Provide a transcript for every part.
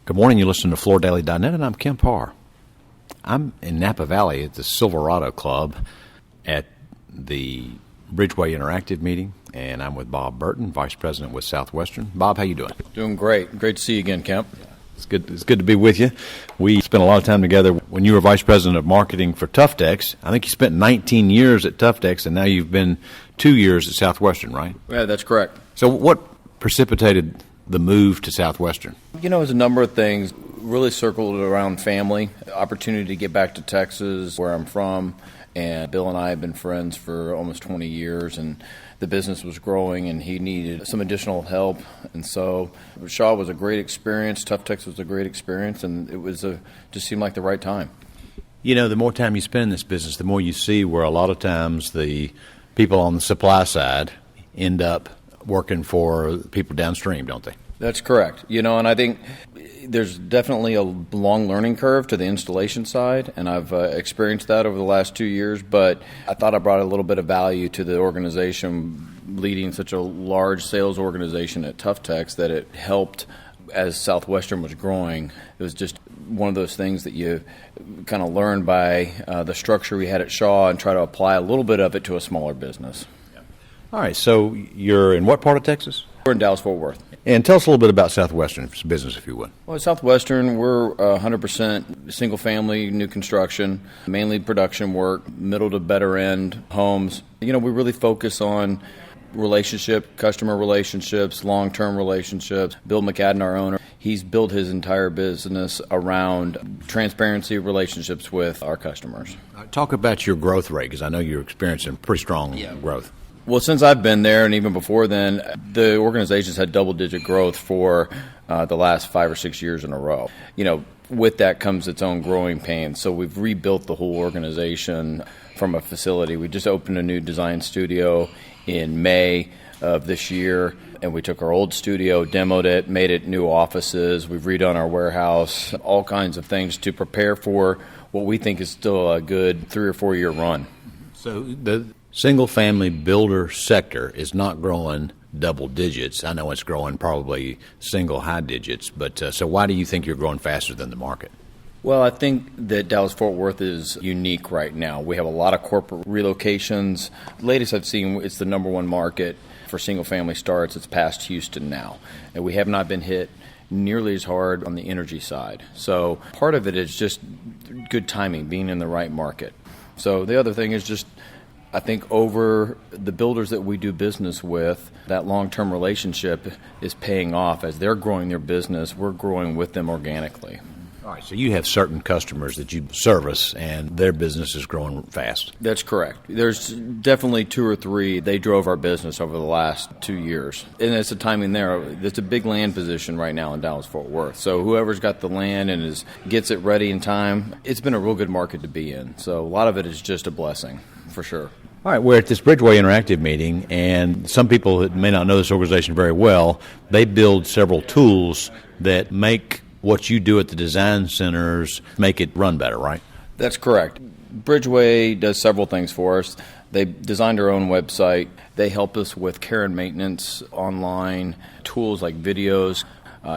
Good morning. You're listening to FloorDaily.net, and I'm Kemp Harr. I'm in Napa Valley at the Silverado Club at the Bridgeway Interactive meeting, and I'm with Bob Burton, Vice President with Southwestern. Bob, how you doing? Doing great. Great to see you again, Kemp. It's good to be with you. We spent a lot of time together when you were Vice President of Marketing for Tuftex. I think you spent 19 years at Tuftex, and now you've been 2 years at Southwestern, right? Yeah, that's correct. So what precipitated the move to Southwestern? You know, it was a number of things. Really circled around family, opportunity to get back to Texas, where I'm from, and Bill and I have been friends for almost 20 years, and the business was growing, and he needed some additional help, and so Shaw was a great experience, Tuftex was a great experience, and it was just seemed like the right time. You know, the more time you spend in this business, the more you see where a lot of times the people on the supply side end up working for people downstream, don't they? That's correct. You know, and I think there's definitely a long learning curve to the installation side, and I've experienced that over the last 2 years, but I thought I brought a little bit of value to the organization leading such a large sales organization at Tuftex that it helped as Southwestern was growing. It was just one of those things that you kind of learn by the structure we had at Shaw and try to apply a little bit of it to a smaller business. All right, so you're in what part of Texas? We're in Dallas-Fort Worth. And tell us a little bit about Southwestern's business, if you would. Well, at Southwestern, we're 100% single-family new construction, mainly production work, middle to better end homes. You know, we really focus on customer relationships, long-term relationships. Bill McAdden, our owner, he's built his entire business around transparency relationships with our customers. Talk about your growth rate, because I know you're experiencing pretty strong growth. Well, since I've been there, and even before then, the organization's had double-digit growth for the last 5 or 6 years in a row. You know, with that comes its own growing pains. So we've rebuilt the whole organization from a facility. We just opened a new design studio in May of this year, and we took our old studio, demoed it, made it new offices. We've redone our warehouse, all kinds of things to prepare for what we think is still a good 3 or 4 year run. So the single-family builder sector is not growing double digits. I know it's growing probably single high digits, but so why do you think you're growing faster than the market? Well, I think that Dallas-Fort Worth is unique right now. We have a lot of corporate relocations. Latest I've seen, it's the number one market for single-family starts. It's past Houston now, and we have not been hit nearly as hard on the energy side. So part of it is just good timing, being in the right market. So the other thing is just, I think over the builders that we do business with, that long-term relationship is paying off. As they're growing their business, we're growing with them organically. All right, so you have certain customers that you service, and their business is growing fast. That's correct. There's definitely 2 or 3. They drove our business over the last 2 years. And it's the timing there. There's a big land position right now in Dallas-Fort Worth. So whoever's got the land and gets it ready in time, it's been a real good market to be in. So a lot of it is just a blessing, for sure. All right, we're at this Bridgeway Interactive meeting, and some people that may not know this organization very well, they build several tools that make what you do at the design centers make it run better, right? That's correct. Bridgeway does several things for us. They designed our own website. They help us with care and maintenance online, tools like videos.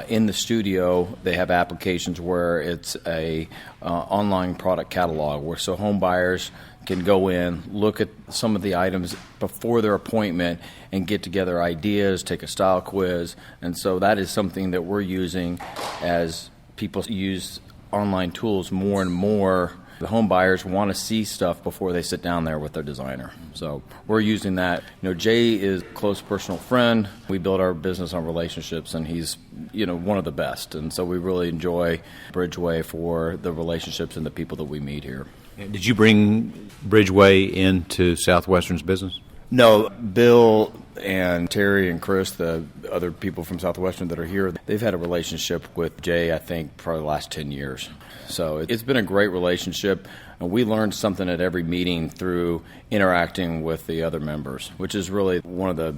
In the studio, they have applications where it's a online product catalog, where so home buyers can go in, look at some of the items before their appointment, and get together ideas, take a style quiz. And so that is something that we're using as people use online tools more and more. The home buyers want to see stuff before they sit down there with their designer. So we're using that. You know, Jay is a close personal friend. We build our business on relationships, and he's, you know, one of the best. And so we really enjoy Bridgeway for the relationships and the people that we meet here. Did you bring Bridgeway into Southwestern's business? No, Bill and Terry and Chris, the other people from Southwestern that are here, they've had a relationship with Jay, I think, probably the last 10 years. So it's been a great relationship, and we learned something at every meeting through interacting with the other members, which is really one of the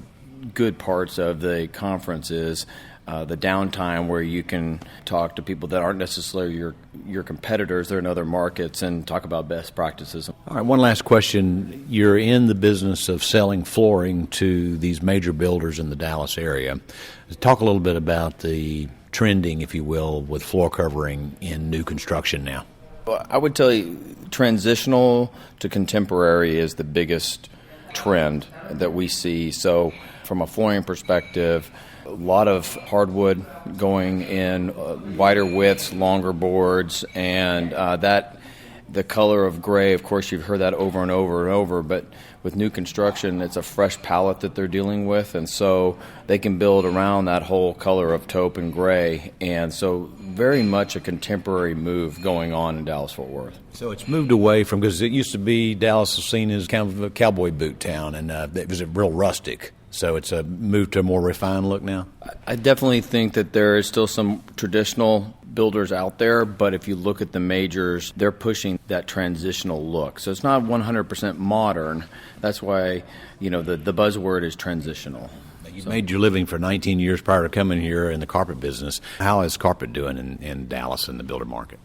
good parts of the conference is the downtime where you can talk to people that aren't necessarily your competitors. They're in other markets and talk about best practices. All right, one last question. You're in the business of selling flooring to these major builders in the Dallas area. Talk a little bit about the trending, if you will, with floor covering in new construction now? Well, I would tell you transitional to contemporary is the biggest trend that we see. So from a flooring perspective, a lot of hardwood going in wider widths, longer boards, and that the color of gray, of course, you've heard that over and over and over, but with new construction, it's a fresh palette that they're dealing with, and so they can build around that whole color of taupe and gray, and so very much a contemporary move going on in Dallas-Fort Worth. So it's moved away from, because it used to be Dallas was seen as kind of a cowboy boot town, and it was real rustic. So it's a move to a more refined look now? I definitely think that there is still some traditional builders out there, but if you look at the majors, they're pushing that transitional look. So it's not 100% modern. That's why, the buzzword is transitional. You made your living for 19 years prior to coming here in the carpet business. How is carpet doing in Dallas in the builder market?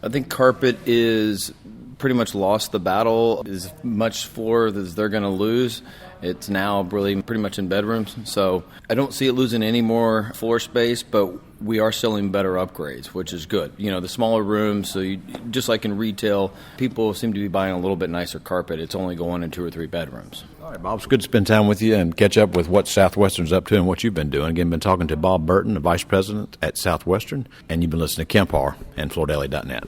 I think carpet is pretty much lost the battle. As much floor as they're going to lose, it's now really pretty much in bedrooms. So I don't see it losing any more floor space, but we are selling better upgrades, which is good. The smaller rooms, so just like in retail, people seem to be buying a little bit nicer carpet. It's only going in 2 or 3 bedrooms. All right, Bob, it's good to spend time with you and catch up with what Southwestern's up to and what you've been doing. Again, been talking to Bob Burton, the Vice President at Southwestern, and you've been listening to Kemp Harr and FloorDaily.net.